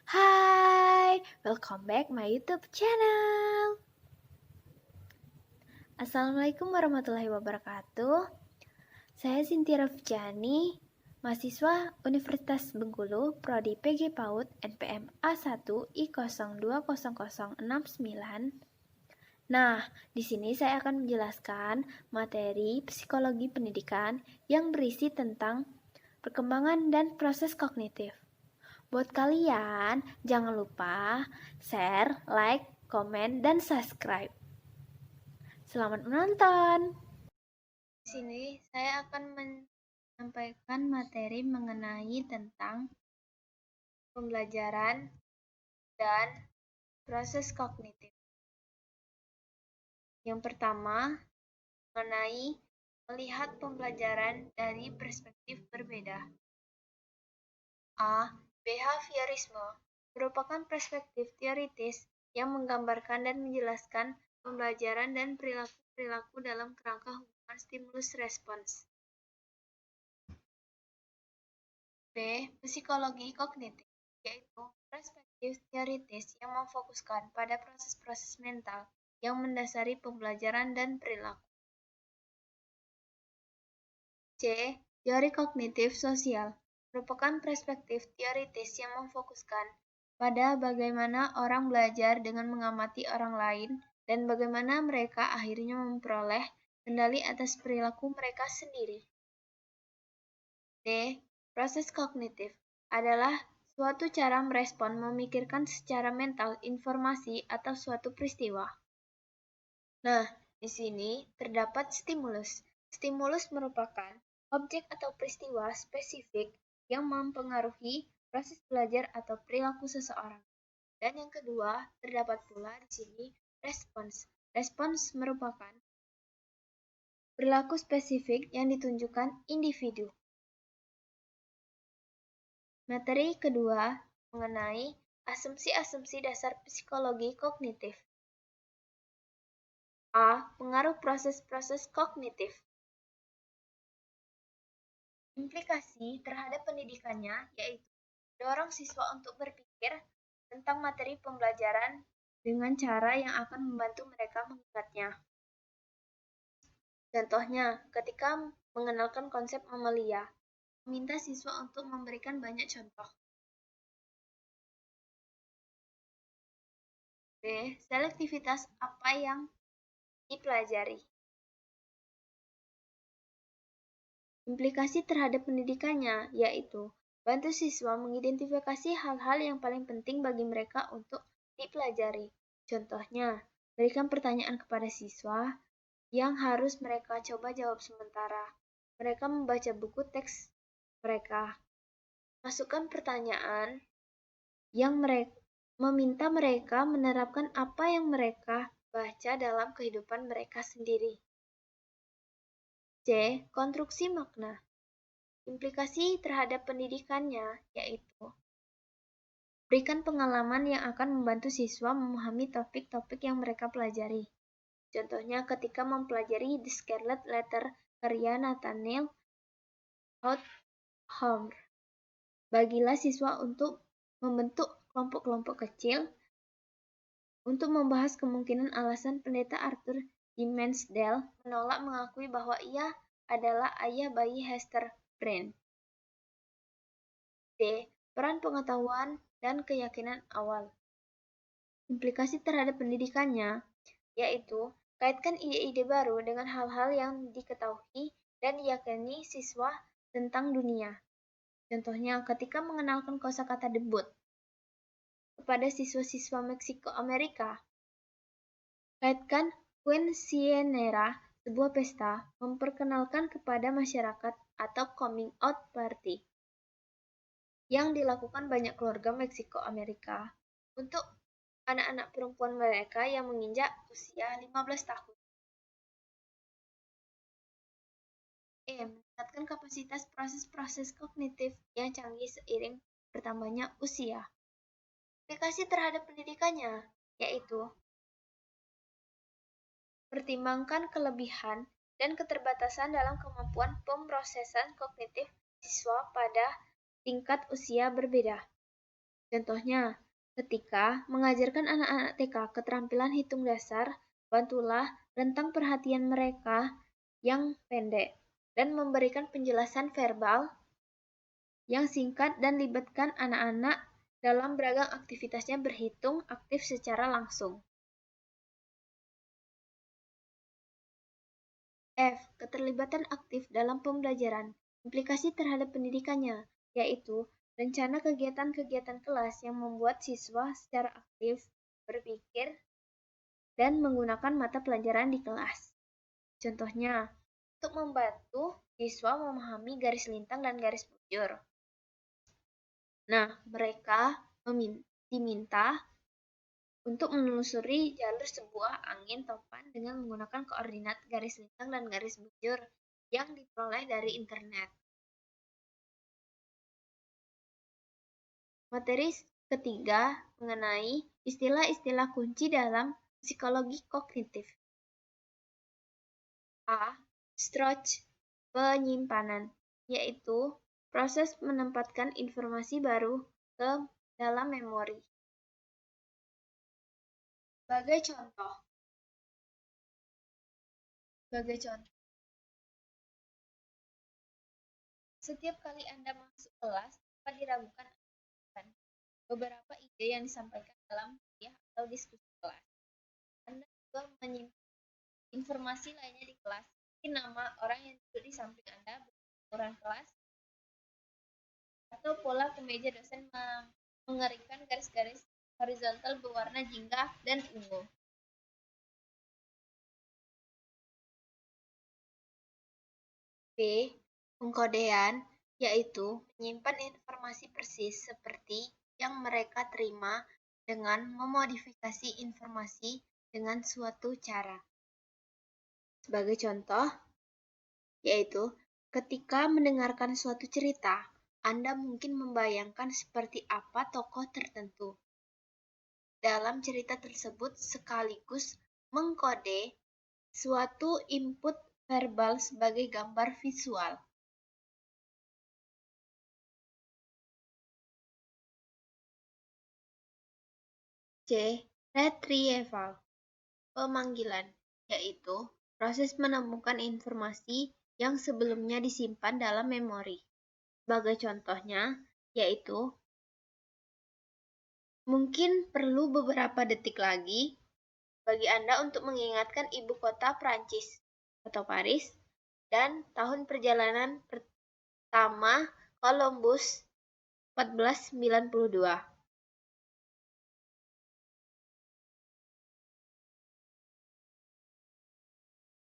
Hai, welcome back my YouTube channel. Assalamualaikum warahmatullahi wabarakatuh. Saya Cynthia Rafjani, mahasiswa Universitas Bengkulu, Prodi PG PAUD NPM A1 I020069. Nah, di sini saya akan menjelaskan materi psikologi pendidikan yang berisi tentang perkembangan dan proses kognitif. Buat kalian, jangan lupa share, like, komen, dan subscribe. Selamat menonton! Di sini saya akan menyampaikan materi mengenai tentang pembelajaran dan proses kognitif. Yang pertama, mengenai melihat pembelajaran dari perspektif berbeda. A. Behaviorisme merupakan perspektif teoritis yang menggambarkan dan menjelaskan pembelajaran dan perilaku-perilaku dalam kerangka hubungan stimulus-respons. B. Psikologi kognitif, yaitu perspektif teoritis yang memfokuskan pada proses-proses mental yang mendasari pembelajaran dan perilaku. C. Teori kognitif sosial merupakan perspektif teoritis yang memfokuskan pada bagaimana orang belajar dengan mengamati orang lain dan bagaimana mereka akhirnya memperoleh kendali atas perilaku mereka sendiri. D. Proses kognitif adalah suatu cara merespon memikirkan secara mental informasi atau suatu peristiwa. Nah, di sini terdapat stimulus. Stimulus merupakan objek atau peristiwa spesifik yang mempengaruhi proses belajar atau perilaku seseorang. Dan yang kedua, terdapat pula di sini respons. Respons merupakan perilaku spesifik yang ditunjukkan individu. Materi kedua mengenai asumsi-asumsi dasar psikologi kognitif. A. Pengaruh proses-proses kognitif. Implikasi terhadap pendidikannya yaitu mendorong siswa untuk berpikir tentang materi pembelajaran dengan cara yang akan membantu mereka mengingatnya. Contohnya, ketika mengenalkan konsep amalia, meminta siswa untuk memberikan banyak contoh. B. Selektivitas apa yang dipelajari. Implikasi terhadap pendidikannya yaitu bantu siswa mengidentifikasi hal-hal yang paling penting bagi mereka untuk dipelajari. Contohnya, berikan pertanyaan kepada siswa yang harus mereka coba jawab sementara. Mereka membaca buku teks mereka. Masukkan pertanyaan yang meminta mereka menerapkan apa yang mereka baca dalam kehidupan mereka sendiri. C. Konstruksi makna. Implikasi terhadap pendidikannya yaitu berikan pengalaman yang akan membantu siswa memahami topik-topik yang mereka pelajari. Contohnya ketika mempelajari The Scarlet Letter karya Nathaniel Hawthorne. Bagilah siswa untuk membentuk kelompok-kelompok kecil untuk membahas kemungkinan alasan pendeta Arthur Dimmesdale menolak mengakui bahwa ia adalah ayah bayi Hester Prynne. D. Peran pengetahuan dan keyakinan awal. Implikasi terhadap pendidikannya, yaitu kaitkan ide-ide baru dengan hal-hal yang diketahui dan diyakini siswa tentang dunia. Contohnya, ketika mengenalkan kosakata debut kepada siswa-siswa Meksiko Amerika, kaitkan quinceañera, sebuah pesta, memperkenalkan kepada masyarakat atau coming out party yang dilakukan banyak keluarga Meksiko Amerika untuk anak-anak perempuan mereka yang menginjak usia 15 tahun. Meningkatkan kapasitas proses-proses kognitif yang canggih seiring bertambahnya usia. Aplikasi terhadap pendidikannya, yaitu pertimbangkan kelebihan dan keterbatasan dalam kemampuan pemrosesan kognitif siswa pada tingkat usia berbeda. Contohnya, ketika mengajarkan anak-anak TK keterampilan hitung dasar, bantulah rentang perhatian mereka yang pendek dan memberikan penjelasan verbal yang singkat dan libatkan anak-anak dalam beragam aktivitasnya berhitung aktif secara langsung. F. Keterlibatan aktif dalam pembelajaran. Implikasi terhadap pendidikannya, yaitu rencana kegiatan-kegiatan kelas yang membuat siswa secara aktif berpikir dan menggunakan mata pelajaran di kelas. Contohnya, untuk membantu siswa memahami garis lintang dan garis bujur. Nah, mereka diminta untuk menelusuri jalur sebuah angin topan dengan menggunakan koordinat garis lintang dan garis bujur yang diperoleh dari internet. Materi ketiga mengenai istilah-istilah kunci dalam psikologi kognitif. A. Storage, penyimpanan, yaitu proses menempatkan informasi baru ke dalam memori. Sebagai contoh, setiap kali Anda masuk kelas, dapat diragukan beberapa ide yang disampaikan dalam kuliah atau diskusi kelas. Anda juga menyimpan informasi lainnya di kelas, mungkin nama orang yang duduk di samping Anda, ukuran kelas, atau pola kemeja dosen mengerikan garis-garis horizontal berwarna jingga dan ungu. B. Pengkodean, yaitu menyimpan informasi persis seperti yang mereka terima dengan memodifikasi informasi dengan suatu cara. Sebagai contoh, yaitu ketika mendengarkan suatu cerita, Anda mungkin membayangkan seperti apa tokoh tertentu dalam cerita tersebut sekaligus mengkode suatu input verbal sebagai gambar visual. C. Retrieval, pemanggilan, yaitu proses menemukan informasi yang sebelumnya disimpan dalam memori. Sebagai contohnya, yaitu mungkin perlu beberapa detik lagi bagi Anda untuk mengingatkan ibu kota Prancis atau Paris dan tahun perjalanan pertama Columbus 1492.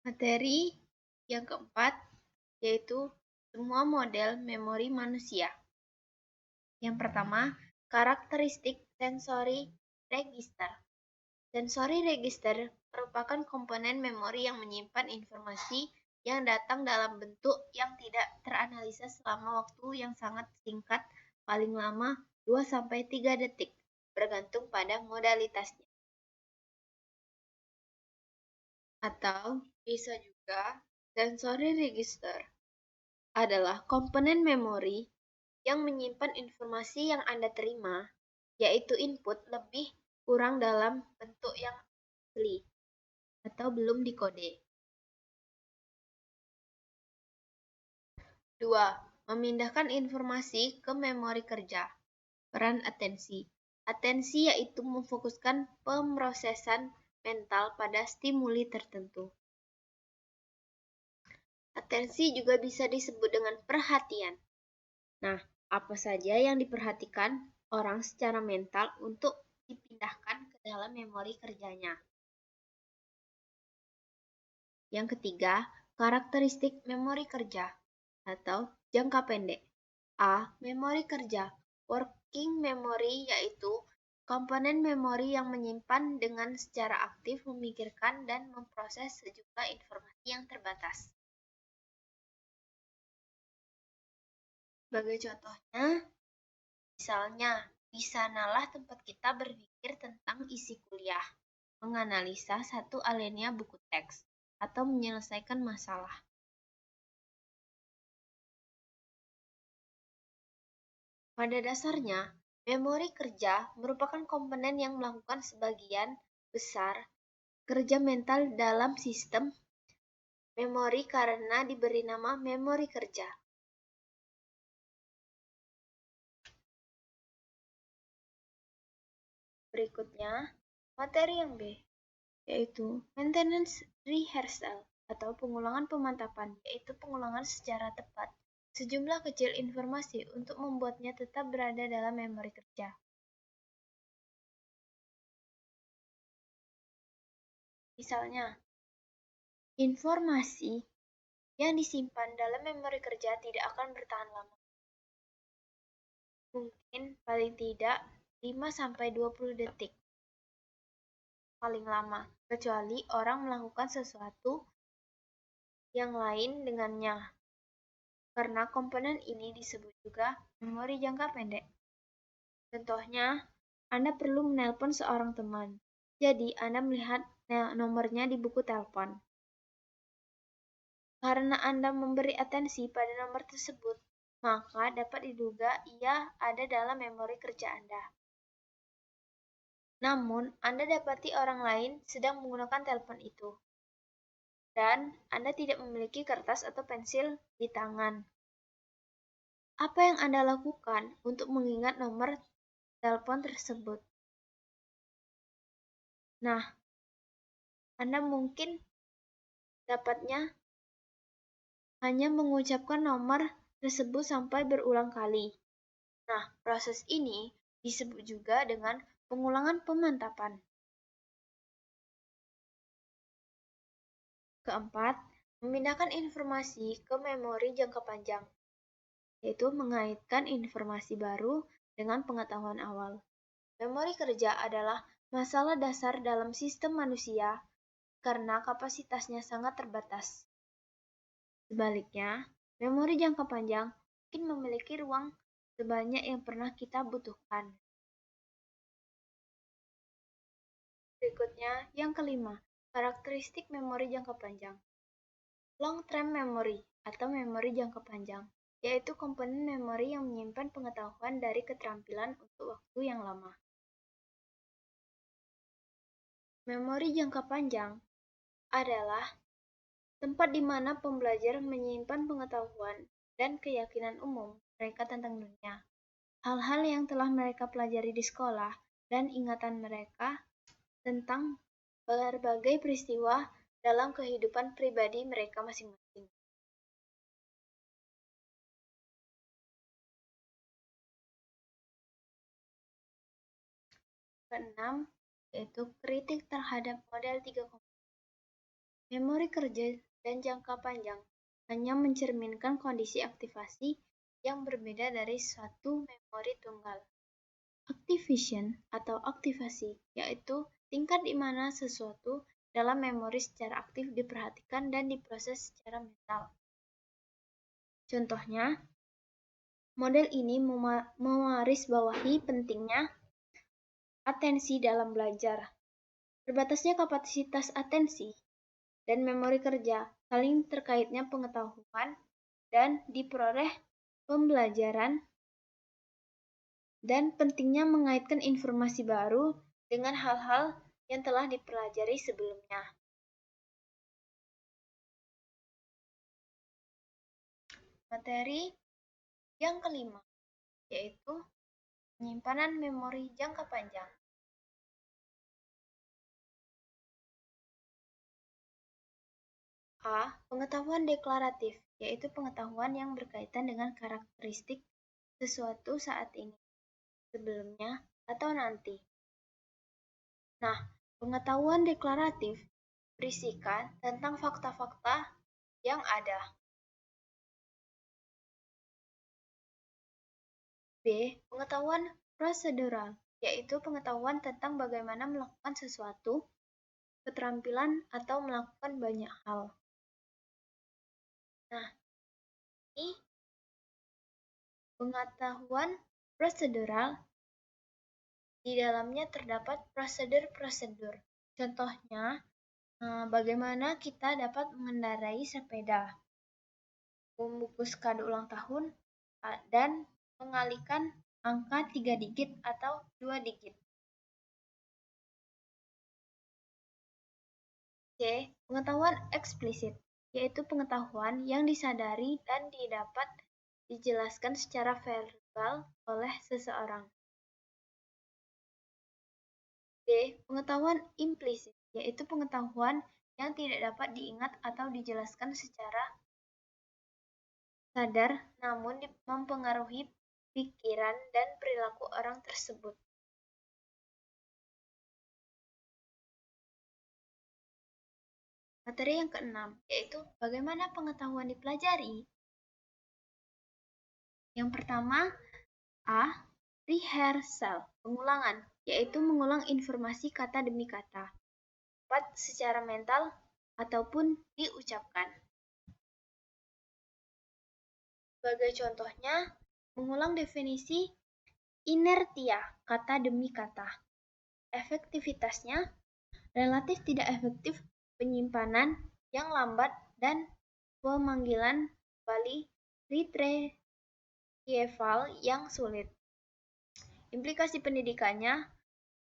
Materi yang keempat yaitu semua model memori manusia. Yang pertama, karakteristik sensori register. Sensori register merupakan komponen memori yang menyimpan informasi yang datang dalam bentuk yang tidak teranalisa selama waktu yang sangat singkat, paling lama 2-3 detik, bergantung pada modalitasnya. Atau bisa juga sensory register adalah komponen memori yang menyimpan informasi yang Anda terima, yaitu input lebih kurang dalam bentuk yang asli atau belum dikode. 2. Memindahkan informasi ke memori kerja. Peran atensi. Atensi yaitu memfokuskan pemrosesan mental pada stimuli tertentu. Atensi juga bisa disebut dengan perhatian. Nah, apa saja yang diperhatikan orang secara mental untuk dipindahkan ke dalam memori kerjanya. Yang ketiga, karakteristik memori kerja atau jangka pendek. A. Memori kerja. Working memory yaitu komponen memori yang menyimpan dengan secara aktif, memikirkan, dan memproses sejumlah informasi yang terbatas. Sebagai contohnya, misalnya, di sanalah tempat kita berpikir tentang isi kuliah, menganalisa satu alinea buku teks, atau menyelesaikan masalah. Pada dasarnya, Memori kerja merupakan komponen yang melakukan sebagian besar kerja mental dalam sistem memori karena diberi nama memori kerja. Berikutnya, materi yang B, yaitu maintenance rehearsal atau pengulangan pemantapan, yaitu pengulangan secara tepat sejumlah kecil informasi untuk membuatnya tetap berada dalam memori kerja. Misalnya, informasi yang disimpan dalam memori kerja tidak akan bertahan lama. Mungkin paling tidak 5-20 detik paling lama, kecuali orang melakukan sesuatu yang lain dengannya. Karena komponen ini disebut juga memori jangka pendek. Contohnya, Anda perlu menelpon seorang teman. Jadi, Anda melihat nomornya di buku telepon. Karena Anda memberi atensi pada nomor tersebut, maka dapat diduga ia ada dalam memori kerja Anda. Namun, Anda dapati orang lain sedang menggunakan telepon itu, dan Anda tidak memiliki kertas atau pensil di tangan. Apa yang Anda lakukan untuk mengingat nomor telepon tersebut? Nah, Anda mungkin dapatnya hanya mengucapkan nomor tersebut sampai berulang kali. Nah, proses ini disebut juga dengan pengulangan pemantapan. Keempat, memindahkan informasi ke memori jangka panjang, yaitu mengaitkan informasi baru dengan pengetahuan awal. Memori kerja adalah masalah dasar dalam sistem manusia karena kapasitasnya sangat terbatas. Sebaliknya, memori jangka panjang mungkin memiliki ruang sebanyak yang pernah kita butuhkan. Berikutnya, yang kelima, karakteristik memori jangka panjang. Long-term memory atau memori jangka panjang, yaitu komponen memori yang menyimpan pengetahuan dari keterampilan untuk waktu yang lama. Memori jangka panjang adalah tempat di mana pembelajar menyimpan pengetahuan dan keyakinan umum mereka tentang dunia, hal-hal yang telah mereka pelajari di sekolah, dan ingatan mereka tentang berbagai peristiwa dalam kehidupan pribadi mereka masing-masing. Keenam, yaitu kritik terhadap model 3 komponen. Memori kerja dan jangka panjang hanya mencerminkan kondisi aktivasi yang berbeda dari suatu memori tunggal. Activation atau aktivasi, yaitu tingkat di mana sesuatu dalam memori secara aktif diperhatikan dan diproses secara mental. Contohnya, model ini mewarisbawahi pentingnya atensi dalam belajar. Terbatasnya kapasitas atensi dan memori kerja saling terkaitnya pengetahuan dan diperoleh pembelajaran dan pentingnya mengaitkan informasi baru dengan hal-hal yang telah dipelajari sebelumnya. Materi yang kelima, yaitu penyimpanan memori jangka panjang. A. Pengetahuan deklaratif, yaitu pengetahuan yang berkaitan dengan karakteristik sesuatu saat ini, sebelumnya, atau nanti. Nah, pengetahuan deklaratif berisikan tentang fakta-fakta yang ada. B. Pengetahuan prosedural, yaitu pengetahuan tentang bagaimana melakukan sesuatu, keterampilan, atau melakukan banyak hal. Nah, ini pengetahuan prosedural di dalamnya terdapat prosedur-prosedur. Contohnya, bagaimana kita dapat mengendarai sepeda, membungkus kado ulang tahun, dan mengalihkan angka 3 digit atau 2 digit. C. Pengetahuan eksplisit, yaitu pengetahuan yang disadari dan dapat dijelaskan secara verbal oleh seseorang. D. Pengetahuan implisit, yaitu pengetahuan yang tidak dapat diingat atau dijelaskan secara sadar, namun mempengaruhi pikiran dan perilaku orang tersebut. Materi yang keenam, yaitu bagaimana pengetahuan dipelajari. Yang pertama, A. Rehearsal, pengulangan, yaitu mengulang informasi kata demi kata, dapat secara mental ataupun diucapkan. Sebagai contohnya, mengulang definisi inertia kata demi kata. Efektivitasnya relatif tidak efektif, penyimpanan yang lambat, dan pemanggilan kembali retrieval yang sulit. Implikasi pendidikannya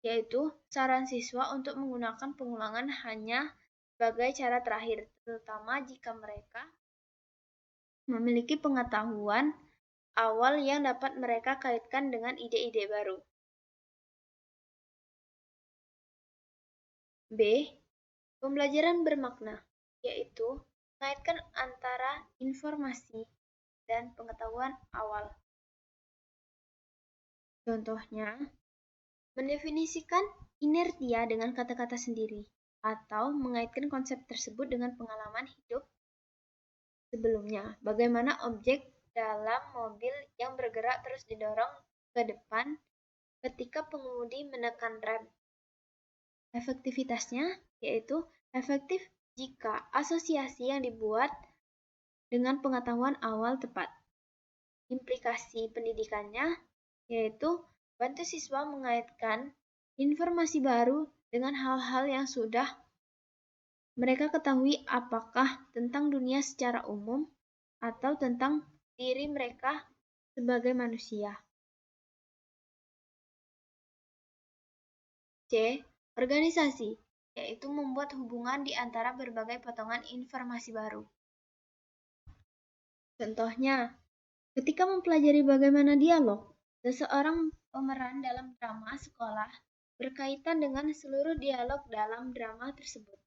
yaitu saran siswa untuk menggunakan pengulangan hanya sebagai cara terakhir, terutama jika mereka memiliki pengetahuan awal yang dapat mereka kaitkan dengan ide-ide baru. B. Pembelajaran bermakna, yaitu mengaitkan antara informasi dan pengetahuan awal. Contohnya, mendefinisikan inertia dengan kata-kata sendiri, atau mengaitkan konsep tersebut dengan pengalaman hidup sebelumnya. Bagaimana objek dalam mobil yang bergerak terus didorong ke depan ketika pengemudi menekan rem. Efektivitasnya yaitu efektif jika asosiasi yang dibuat dengan pengetahuan awal tepat. Implikasi pendidikannya yaitu bantu siswa mengaitkan informasi baru dengan hal-hal yang sudah mereka ketahui, apakah tentang dunia secara umum atau tentang diri mereka sebagai manusia. C. Organisasi, yaitu membuat hubungan di antara berbagai potongan informasi baru. Contohnya, ketika mempelajari bagaimana dialog, seseorang pemeran dalam drama sekolah berkaitan dengan seluruh dialog dalam drama tersebut.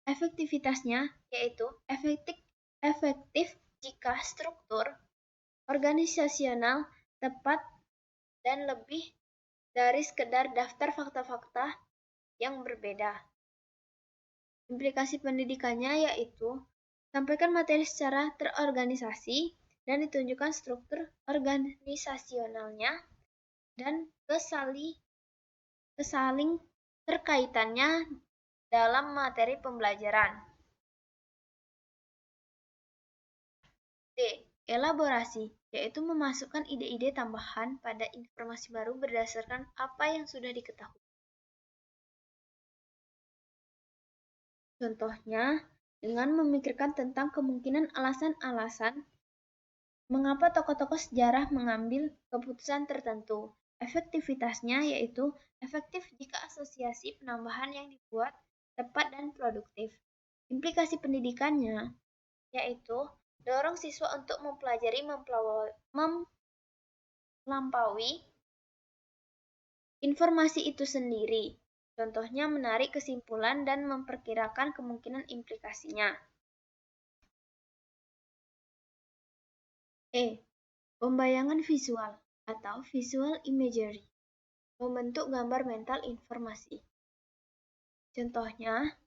Efektivitasnya yaitu efektif jika struktur organisasional tepat dan lebih dari sekedar daftar fakta-fakta yang berbeda. Implikasi pendidikannya yaitu sampaikan materi secara terorganisasi dan ditunjukkan struktur organisasionalnya dan kesaling terkaitannya dalam materi pembelajaran. D. Elaborasi, yaitu memasukkan ide-ide tambahan pada informasi baru berdasarkan apa yang sudah diketahui. Contohnya, dengan memikirkan tentang kemungkinan alasan-alasan mengapa tokoh-tokoh sejarah mengambil keputusan tertentu. Efektivitasnya yaitu efektif jika asosiasi penambahan yang dibuat tepat dan produktif. Implikasi pendidikannya yaitu dorong siswa untuk mempelajari melampaui informasi itu sendiri. Contohnya menarik kesimpulan dan memperkirakan kemungkinan implikasinya. E. Pembayangan visual atau visual imagery. Membentuk gambar mental informasi. Contohnya,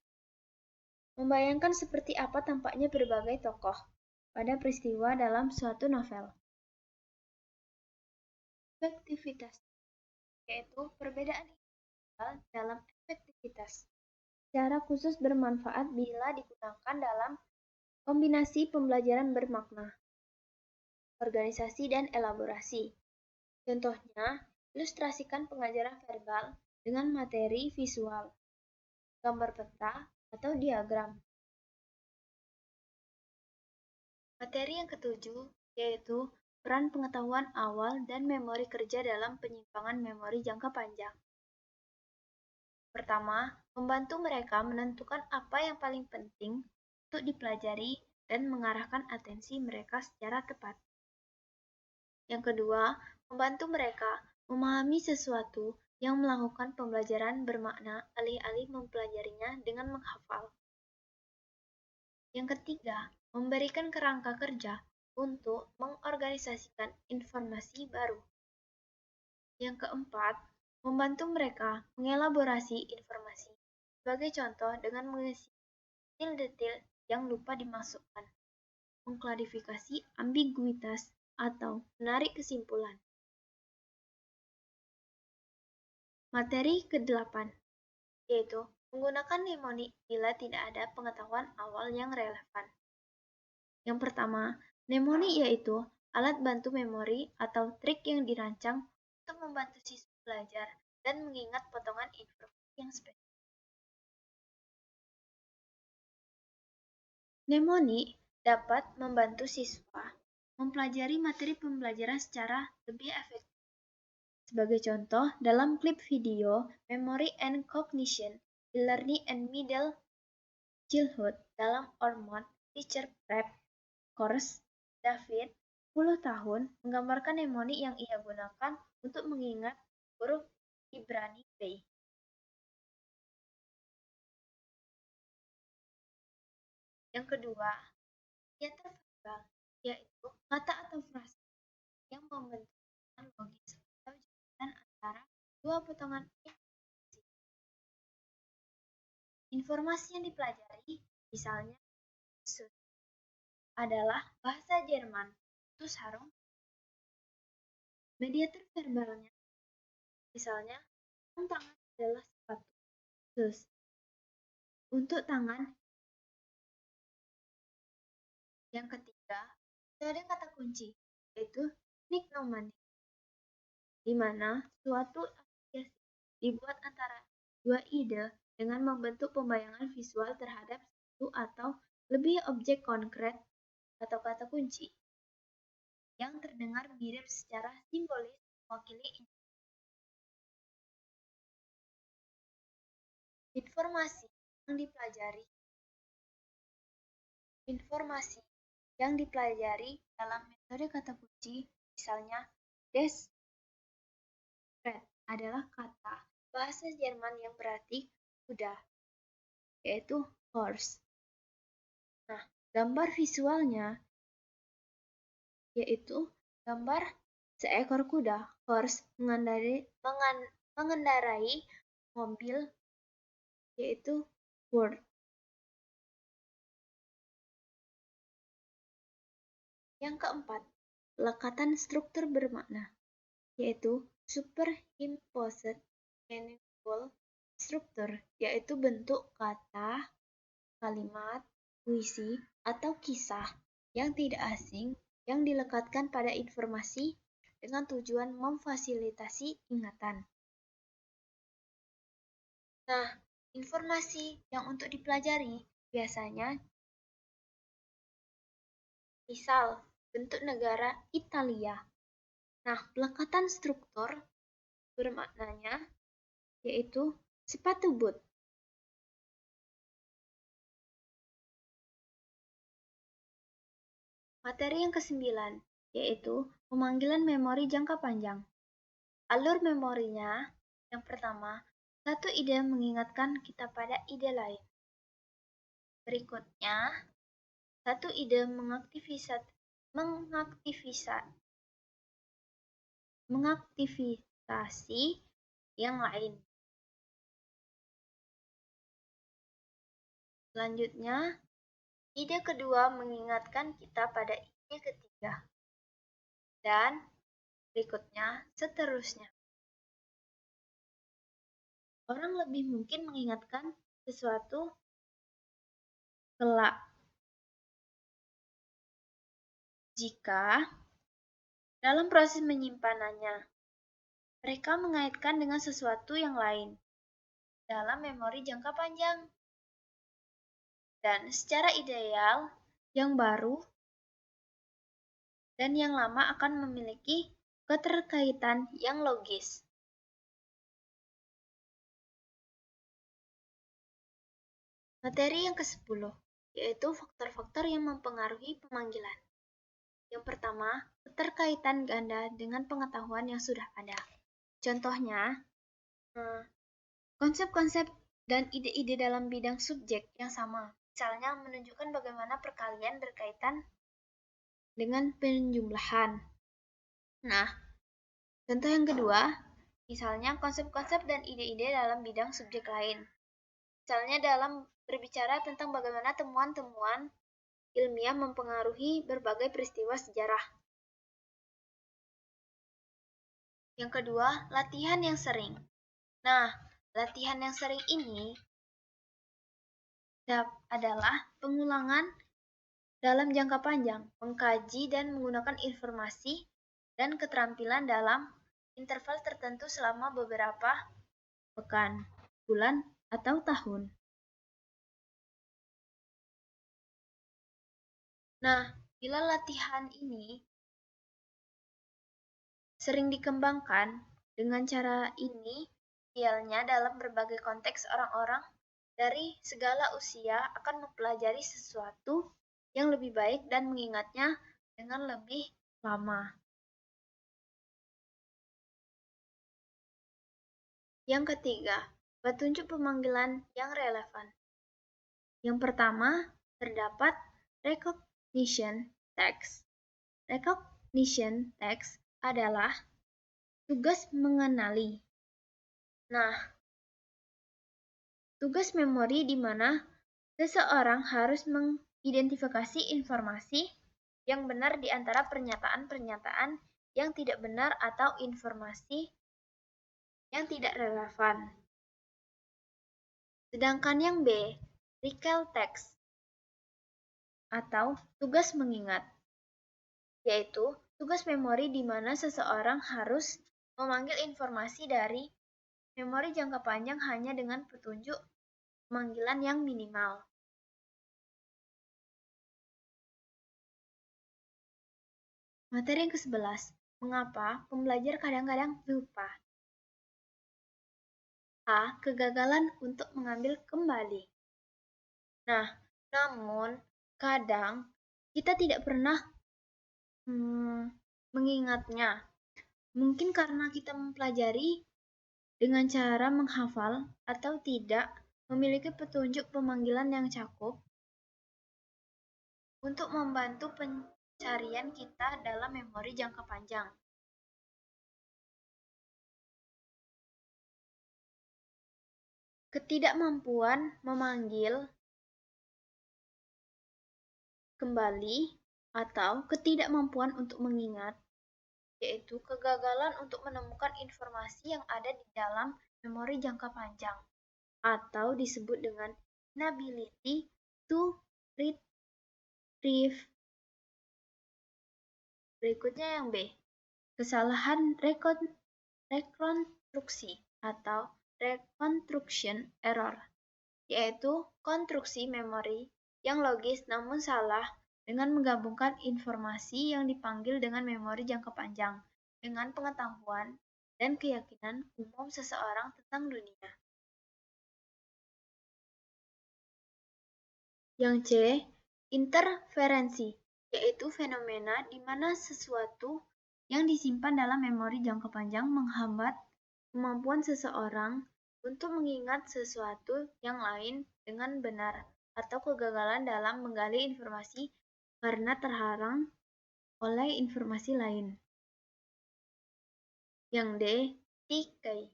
membayangkan seperti apa tampaknya berbagai tokoh pada peristiwa dalam suatu novel. Efektivitas, yaitu perbedaan dalam efektivitas. Secara khusus bermanfaat bila digunakan dalam kombinasi pembelajaran bermakna, organisasi, dan elaborasi. Contohnya, ilustrasikan pengajaran verbal dengan materi visual, gambar peta, atau diagram. Materi yang ketujuh yaitu peran pengetahuan awal dan memori kerja dalam penyimpangan memori jangka panjang. Pertama, membantu mereka menentukan apa yang paling penting untuk dipelajari dan mengarahkan atensi mereka secara tepat. Yang kedua, membantu mereka memahami sesuatu yang melakukan pembelajaran bermakna alih-alih mempelajarinya dengan menghafal. Yang ketiga, memberikan kerangka kerja untuk mengorganisasikan informasi baru. Yang keempat, membantu mereka mengelaborasi informasi. Sebagai contoh, dengan mengisi detail-detail yang lupa dimasukkan, mengklarifikasi ambiguitas, atau menarik kesimpulan. Materi ke-8, yaitu menggunakan mnemonik bila tidak ada pengetahuan awal yang relevan. Yang pertama, mnemonik yaitu alat bantu memori atau trik yang dirancang untuk membantu siswa belajar dan mengingat potongan informasi yang spesifik. Mnemonik dapat membantu siswa mempelajari materi pembelajaran secara lebih efektif. Sebagai contoh, dalam klip video Memory and Cognition, E-Learning and Middle Childhood dalam Ormond Teacher Prep Course, David, 10 tahun, menggambarkan mnemonik yang ia gunakan untuk mengingat huruf Ibrani P. Yang kedua, teater verbal, yaitu kata atau frasa yang membentuk logis atau jembatan antara dua potongan informasi. Informasi yang dipelajari, misalnya adalah bahasa Jerman untuk sarung. Mediator verbalnya, misalnya tangan adalah sepatu sus untuk tangan. Yang ketiga, ada kata kunci, yaitu mnemonic, di mana suatu asosiasi dibuat antara dua ide dengan membentuk pembayangan visual terhadap satu atau lebih objek konkret atau kata kunci yang terdengar mirip secara simbolis mewakili informasi yang dipelajari dalam metode kata kunci, misalnya Pferd adalah kata bahasa Jerman yang berarti kuda, yaitu horse. Nah, gambar visualnya yaitu gambar seekor kuda, horse, mengendarai mobil, yaitu Ford. Yang keempat, pelekatan struktur bermakna, yaitu superimposed meaningful structure, yaitu bentuk kata, kalimat, puisi, atau kisah yang tidak asing yang dilekatkan pada informasi dengan tujuan memfasilitasi ingatan. Nah, informasi yang untuk dipelajari biasanya misal bentuk negara Italia. Nah, pelekatan struktur bermaknanya yaitu sepatu boot. Materi yang ke-9 yaitu pemanggilan memori jangka panjang. Alur memorinya yang pertama, satu ide mengingatkan kita pada ide lain. Berikutnya, satu ide mengaktifisasi yang lain. Selanjutnya, ide kedua mengingatkan kita pada ide ketiga. Dan berikutnya, seterusnya. Orang lebih mungkin mengingatkan sesuatu kelak jika dalam proses menyimpanannya, mereka mengaitkan dengan sesuatu yang lain dalam memori jangka panjang. Dan secara ideal, yang baru dan yang lama akan memiliki keterkaitan yang logis. Materi yang ke-10, yaitu faktor-faktor yang mempengaruhi pemanggilan. Yang pertama, keterkaitan ganda dengan pengetahuan yang sudah ada. Contohnya, konsep-konsep dan ide-ide dalam bidang subjek yang sama. Misalnya, menunjukkan bagaimana perkalian berkaitan dengan penjumlahan. Nah, contoh yang kedua, misalnya konsep-konsep dan ide-ide dalam bidang subjek lain. Misalnya dalam berbicara tentang bagaimana temuan-temuan ilmiah mempengaruhi berbagai peristiwa sejarah. Yang kedua, latihan yang sering. Nah, latihan yang sering ini adalah pengulangan dalam jangka panjang, mengkaji dan menggunakan informasi dan keterampilan dalam interval tertentu selama beberapa pekan, bulan, atau tahun. Nah, bila latihan ini sering dikembangkan, dengan cara ini, idealnya dalam berbagai konteks orang-orang dari segala usia akan mempelajari sesuatu yang lebih baik dan mengingatnya dengan lebih lama. Yang ketiga, petunjuk pemanggilan yang relevan. Yang pertama, terdapat recognition text. Recognition text adalah tugas mengenali. Nah, tugas memori di mana seseorang harus mengidentifikasi informasi yang benar di antara pernyataan-pernyataan yang tidak benar atau informasi yang tidak relevan. Sedangkan yang B, recall text atau tugas mengingat, yaitu tugas memori di mana seseorang harus memanggil informasi dari memori jangka panjang hanya dengan petunjuk pemanggilan yang minimal. Materi yang ke-11, mengapa pembelajar kadang-kadang lupa? A. Kegagalan untuk mengambil kembali. Nah, namun kadang kita tidak pernah mengingatnya. Mungkin karena kita mempelajari dengan cara menghafal atau tidak memiliki petunjuk pemanggilan yang cakup untuk membantu pencarian kita dalam memori jangka panjang. Ketidakmampuan memanggil kembali atau ketidakmampuan untuk mengingat, yaitu kegagalan untuk menemukan informasi yang ada di dalam memori jangka panjang, atau disebut dengan inability to retrieve. Berikutnya yang B, kesalahan rekonstruksi atau reconstruction error, yaitu konstruksi memori yang logis namun salah dengan menggabungkan informasi yang dipanggil dengan memori jangka panjang dengan pengetahuan dan keyakinan umum seseorang tentang dunia. Yang C, interferensi, yaitu fenomena di mana sesuatu yang disimpan dalam memori jangka panjang menghambat kemampuan seseorang untuk mengingat sesuatu yang lain dengan benar atau kegagalan dalam menggali informasi karena terhalang oleh informasi lain. Yang D, decay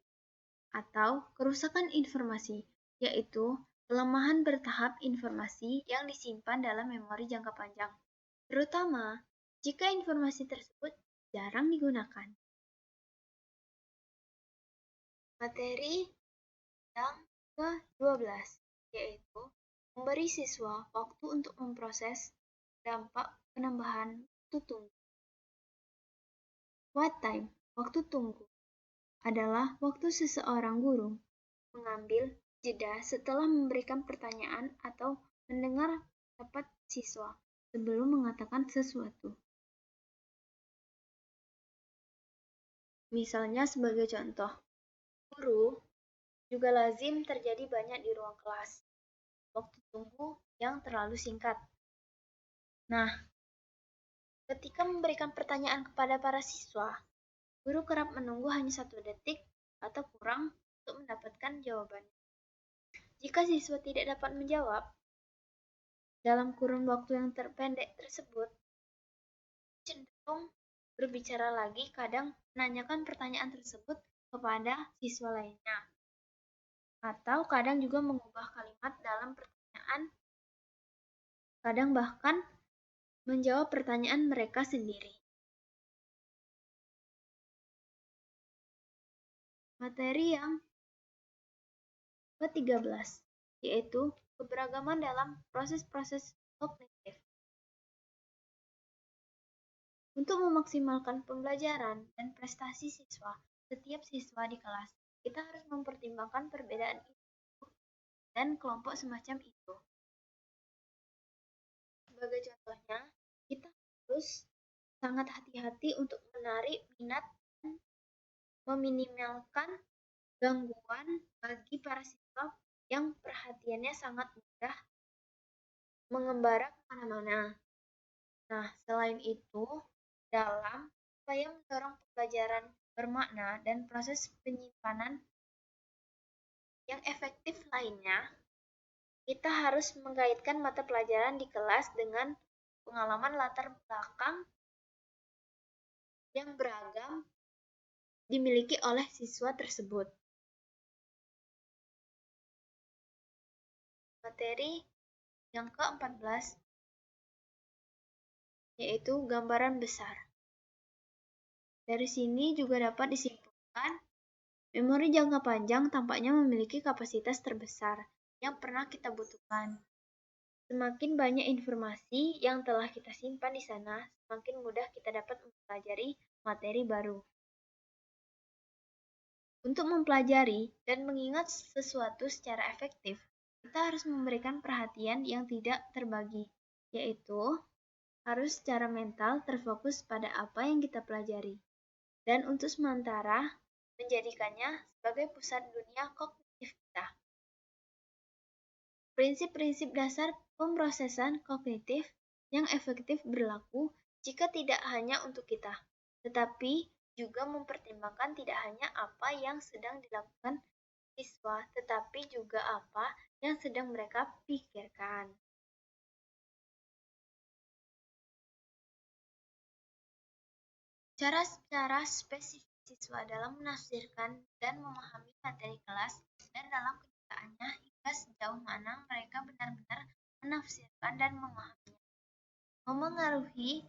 atau kerusakan informasi, yaitu kelemahan bertahap informasi yang disimpan dalam memori jangka panjang, terutama jika informasi tersebut jarang digunakan. Materi yang ke-12, yaitu memberi siswa waktu untuk memproses dampak penambahan waktu tunggu. What time, waktu tunggu, adalah waktu seseorang guru mengambil jeda setelah memberikan pertanyaan atau mendengar pendapat siswa sebelum mengatakan sesuatu. Misalnya sebagai contoh, guru juga lazim terjadi banyak di ruang kelas. Waktu tunggu yang terlalu singkat. Nah, ketika memberikan pertanyaan kepada para siswa, guru kerap menunggu hanya 1 detik atau kurang untuk mendapatkan jawabannya. Jika siswa tidak dapat menjawab dalam kurun waktu yang terpendek tersebut, cenderung berbicara lagi, kadang menanyakan pertanyaan tersebut kepada siswa lainnya. Atau kadang juga mengubah kalimat dalam pertanyaan, kadang bahkan menjawab pertanyaan mereka sendiri. Materi yang ke-13, yaitu keberagaman dalam proses-proses kognitif. Untuk memaksimalkan pembelajaran dan prestasi siswa, setiap siswa di kelas, kita harus mempertimbangkan perbedaan itu dan kelompok semacam itu. Sebagai contohnya, kita harus sangat hati-hati untuk menarik minat dan meminimalkan gangguan bagi para siswa yang perhatiannya sangat mudah mengembara kemana-mana. Nah, selain itu, dalam upaya mendorong pembelajaran bermakna dan proses penyimpanan yang efektif lainnya, kita harus mengaitkan mata pelajaran di kelas dengan pengalaman latar belakang yang beragam dimiliki oleh siswa tersebut. Materi yang ke-14 yaitu gambaran besar. Dari sini juga dapat disimpulkan, memori jangka panjang tampaknya memiliki kapasitas terbesar yang pernah kita butuhkan. Semakin banyak informasi yang telah kita simpan di sana, semakin mudah kita dapat mempelajari materi baru. Untuk mempelajari dan mengingat sesuatu secara efektif, kita harus memberikan perhatian yang tidak terbagi, yaitu harus secara mental terfokus pada apa yang kita pelajari, dan untuk sementara menjadikannya sebagai pusat dunia kognitif kita. Prinsip-prinsip dasar pemrosesan kognitif yang efektif berlaku jika tidak hanya untuk kita, tetapi juga mempertimbangkan tidak hanya apa yang sedang dilakukan siswa, tetapi juga apa yang sedang mereka pikirkan. Cara-cara spesifik siswa dalam menafsirkan dan memahami materi kelas dan dalam kenyataannya hingga sejauh mana mereka benar-benar menafsirkan dan memahaminya, memengaruhi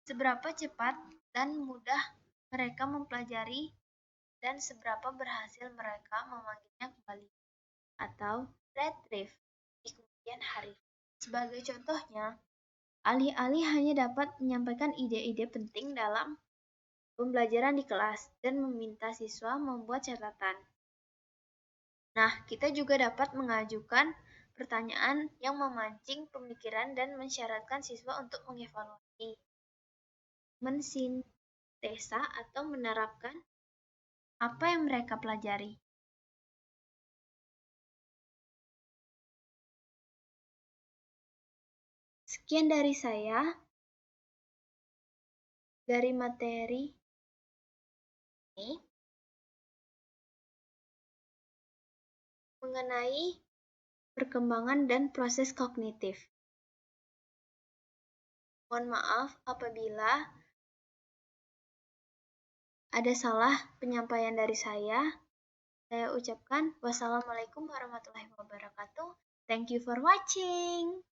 seberapa cepat dan mudah mereka mempelajari dan seberapa berhasil mereka memanggilnya kembali atau retrieve di kemudian hari. Sebagai contohnya, alih-alih hanya dapat menyampaikan ide-ide penting dalam pembelajaran di kelas dan meminta siswa membuat catatan. Nah, kita juga dapat mengajukan pertanyaan yang memancing pemikiran dan mensyaratkan siswa untuk mengevaluasi, mensintesa atau menerapkan apa yang mereka pelajari. Sekian dari saya, dari materi ini, mengenai perkembangan dan proses kognitif. Mohon maaf apabila ada salah penyampaian dari saya. Saya ucapkan wassalamualaikum warahmatullahi wabarakatuh. Thank you for watching.